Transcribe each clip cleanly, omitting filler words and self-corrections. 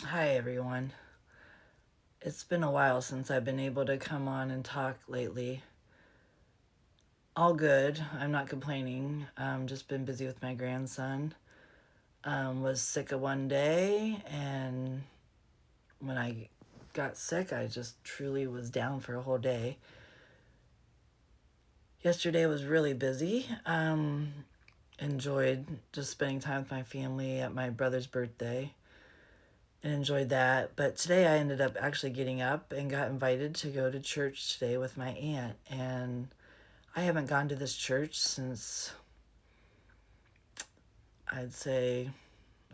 Hi, everyone. It's been a while since I've been able to come on and talk lately. All good. I'm not complaining. Just been busy with my grandson. Was sick of one day, and when I got sick, I just truly was down for a whole day. Yesterday was really busy. Enjoyed just spending time with my family at my brother's birthday and enjoyed that. But today I ended up actually getting up and got invited to go to church today with my aunt. And I haven't gone to this church since I'd say,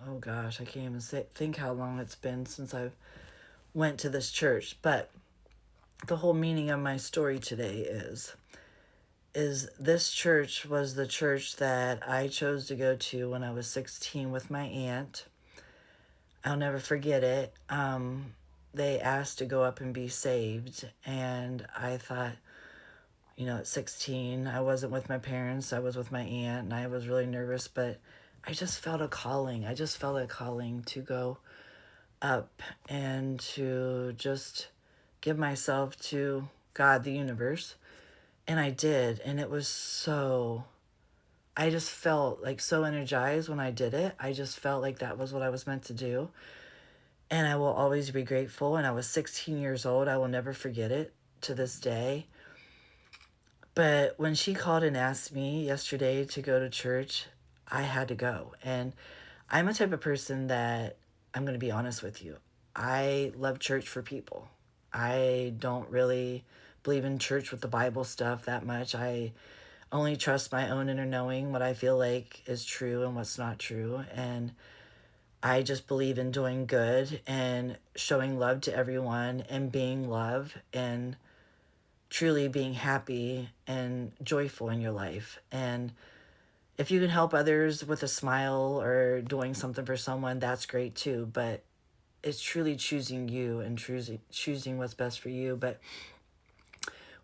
oh gosh, I can't even think how long it's been since I've went to this church. But the whole meaning of my story today is this church was the church that I chose to go to when I was 16 with my aunt. I'll never forget it. They asked to go up and be saved, and I thought, at 16, I wasn't with my parents, I was with my aunt, and I was really nervous, but I just felt a calling. I just felt a calling to go up and to just give myself to God, the universe. And I did. And it was I just felt like so energized when I did it. I just felt like that was what I was meant to do. And I will always be grateful. And I was 16 years old. I will never forget it to this day. But when she called and asked me yesterday to go to church, I had to go. And I'm a type of person that, I'm going to be honest with you, I love church for people. I don't really believe in church with the Bible stuff that much. I only trust my own inner knowing what I feel like is true and what's not true. And I just believe in doing good and showing love to everyone and being love and truly being happy and joyful in your life. And if you can help others with a smile or doing something for someone, that's great too. But it's truly choosing you and choosing what's best for you. But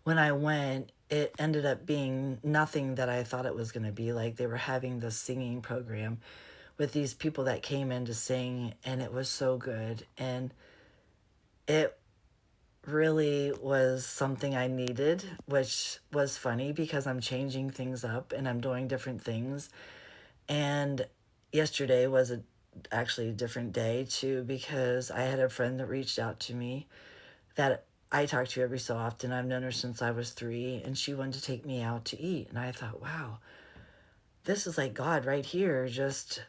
when I went, it ended up being nothing that I thought it was going to be. Like, they were having this singing program with these people that came in to sing, and it was so good. And it really was something I needed, which was funny because I'm changing things up and I'm doing different things. And yesterday was actually a different day too, because I had a friend that reached out to me that I talk to every so often. I've known her since I was 3, and she wanted to take me out to eat. And I thought, wow, this is like God right here, just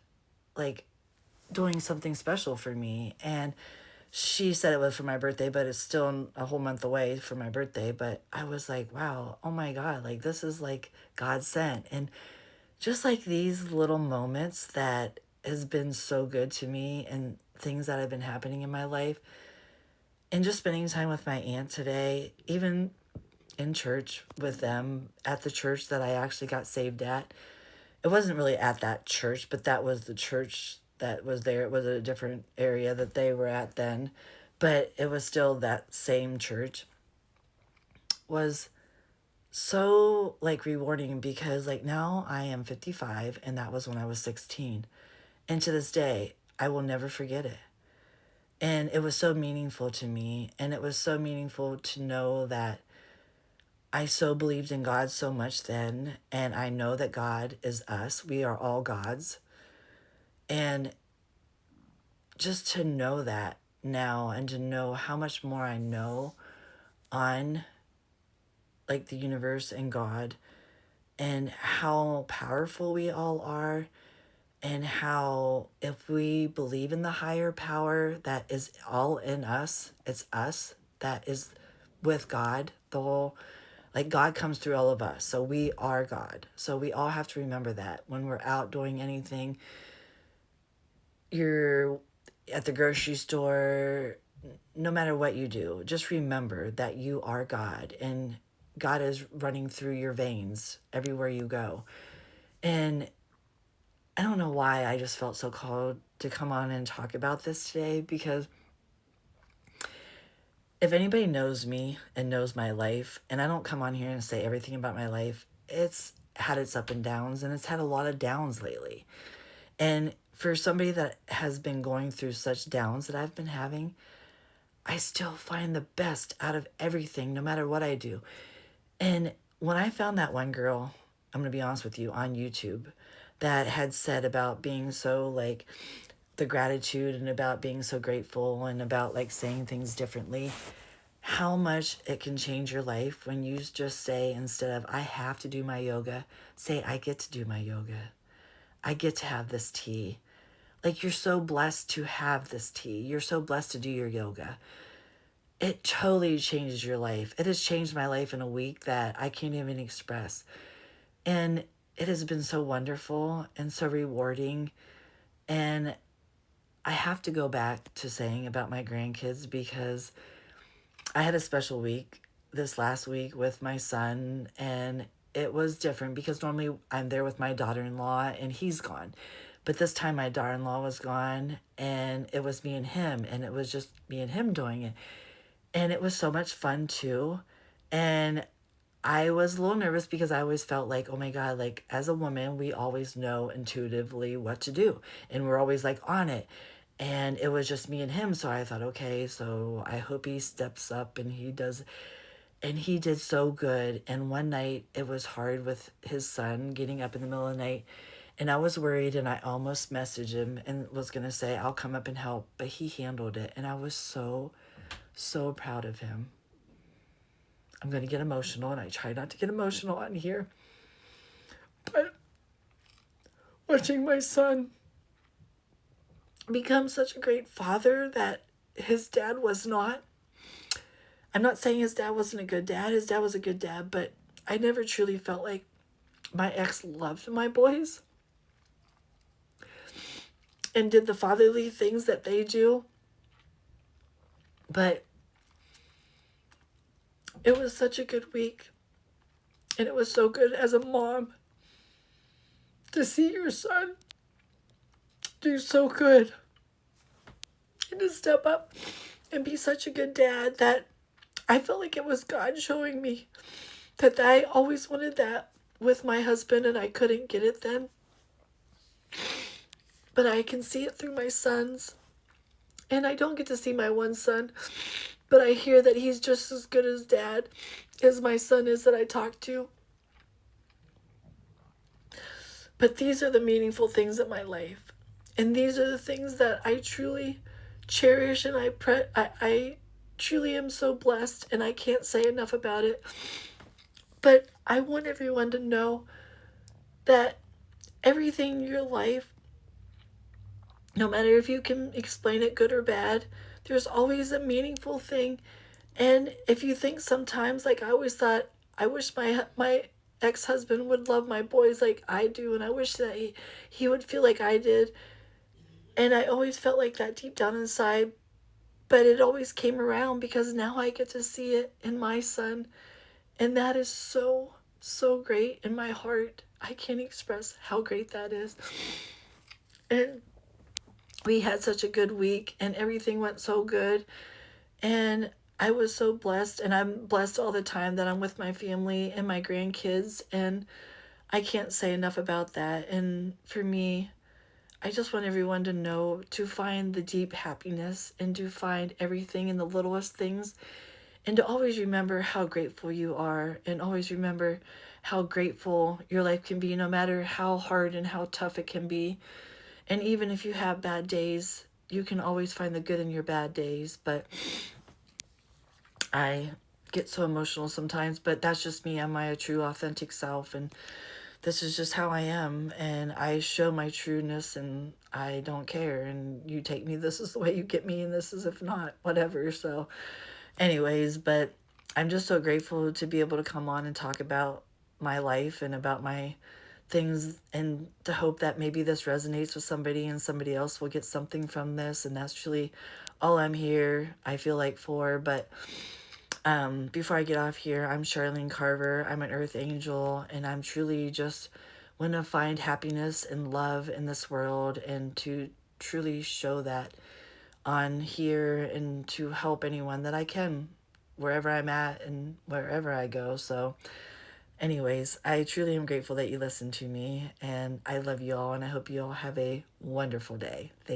like doing something special for me. And she said it was for my birthday, but it's still a whole month away for my birthday. But I was like, wow, oh my God, like this is like God sent. And just like these little moments that has been so good to me and things that have been happening in my life, and just spending time with my aunt today, even in church with them at the church that I actually got saved at. It wasn't really at that church, but that was the church that was there. It was a different area that they were at then, but it was still that same church. Was so like rewarding because like now I am 55 and that was when I was 16. And to this day, I will never forget it. And it was so meaningful to me, and it was so meaningful to know that I so believed in God so much then, and I know that God is us. We are all God's. And just to know that now and to know how much more I know on like the universe and God and how powerful we all are, and how if we believe in the higher power that is all in us, it's us that is with God, the whole, like God comes through all of us. So we are God. So we all have to remember that when we're out doing anything. You're at the grocery store, no matter what you do, just remember that you are God and God is running through your veins everywhere you go. And I don't know why I just felt so called to come on and talk about this today, because if anybody knows me and knows my life, and I don't come on here and say everything about my life, it's had its up and downs, and it's had a lot of downs lately. And for somebody that has been going through such downs that I've been having, I still find the best out of everything, no matter what I do. And when I found that one girl, I'm going to be honest with you, on YouTube, that had said about being so like the gratitude and about being so grateful and about like saying things differently, how much it can change your life when you just say, instead of I have to do my yoga, say I get to do my yoga. I get to have this tea. Like, you're so blessed to have this tea. You're so blessed to do your yoga. It totally changes your life. It has changed my life in a week that I can't even express. And it has been so wonderful and so rewarding. And I have to go back to saying about my grandkids, because I had a special week this last week with my son, and it was different because normally I'm there with my daughter-in-law and he's gone. But this time my daughter-in-law was gone and it was me and him, and it was just me and him doing it. And it was so much fun too. And I was a little nervous because I always felt like, oh my God, like as a woman, we always know intuitively what to do. And we're always like on it. And it was just me and him. So I thought, okay, so I hope he steps up and he does. And he did so good. And one night it was hard with his son getting up in the middle of the night. And I was worried, and I almost messaged him and was going to say, I'll come up and help. But he handled it. And I was so, so proud of him. I'm going to get emotional, and I try not to get emotional on here. But watching my son become such a great father that his dad was not. I'm not saying his dad wasn't a good dad. His dad was a good dad, but I never truly felt like my ex loved my boys and did the fatherly things that they do. But it was such a good week. And it was so good as a mom to see your son do so good and to step up and be such a good dad that I felt like it was God showing me that I always wanted that with my husband and I couldn't get it then. But I can see it through my sons. And I don't get to see my one son, but I hear that he's just as good as dad as my son is that I talk to. But these are the meaningful things in my life. And these are the things that I truly cherish, and I truly am so blessed, and I can't say enough about it. But I want everyone to know that everything in your life, no matter if you can explain it good or bad, there's always a meaningful thing. And if you think sometimes, like I always thought, I wish my ex-husband would love my boys like I do, and I wish that he would feel like I did. And I always felt like that deep down inside, but it always came around because now I get to see it in my son. And that is so, so great in my heart. I can't express how great that is. And we had such a good week and everything went so good. And I was so blessed, and I'm blessed all the time that I'm with my family and my grandkids. And I can't say enough about that. And for me, I just want everyone to know to find the deep happiness and to find everything in the littlest things, and to always remember how grateful you are, and always remember how grateful your life can be, no matter how hard and how tough it can be. And even if you have bad days, you can always find the good in your bad days. But I get so emotional sometimes, but that's just me. I'm my true, authentic self, and this is just how I am, and I show my trueness, and I don't care. And you take me, this is the way you get me, and this is if not, whatever. So anyways, but I'm just so grateful to be able to come on and talk about my life and about my things, and to hope that maybe this resonates with somebody and somebody else will get something from this. And that's truly all I'm here, I feel like, for. But before I get off here, I'm Charlene Carver. I'm an earth angel, and I'm truly just want to find happiness and love in this world, and to truly show that on here, and to help anyone that I can, wherever I'm at and wherever I go. So Anyways, I truly am grateful that you listened to me, and I love you all, and I hope you all have a wonderful day. Thank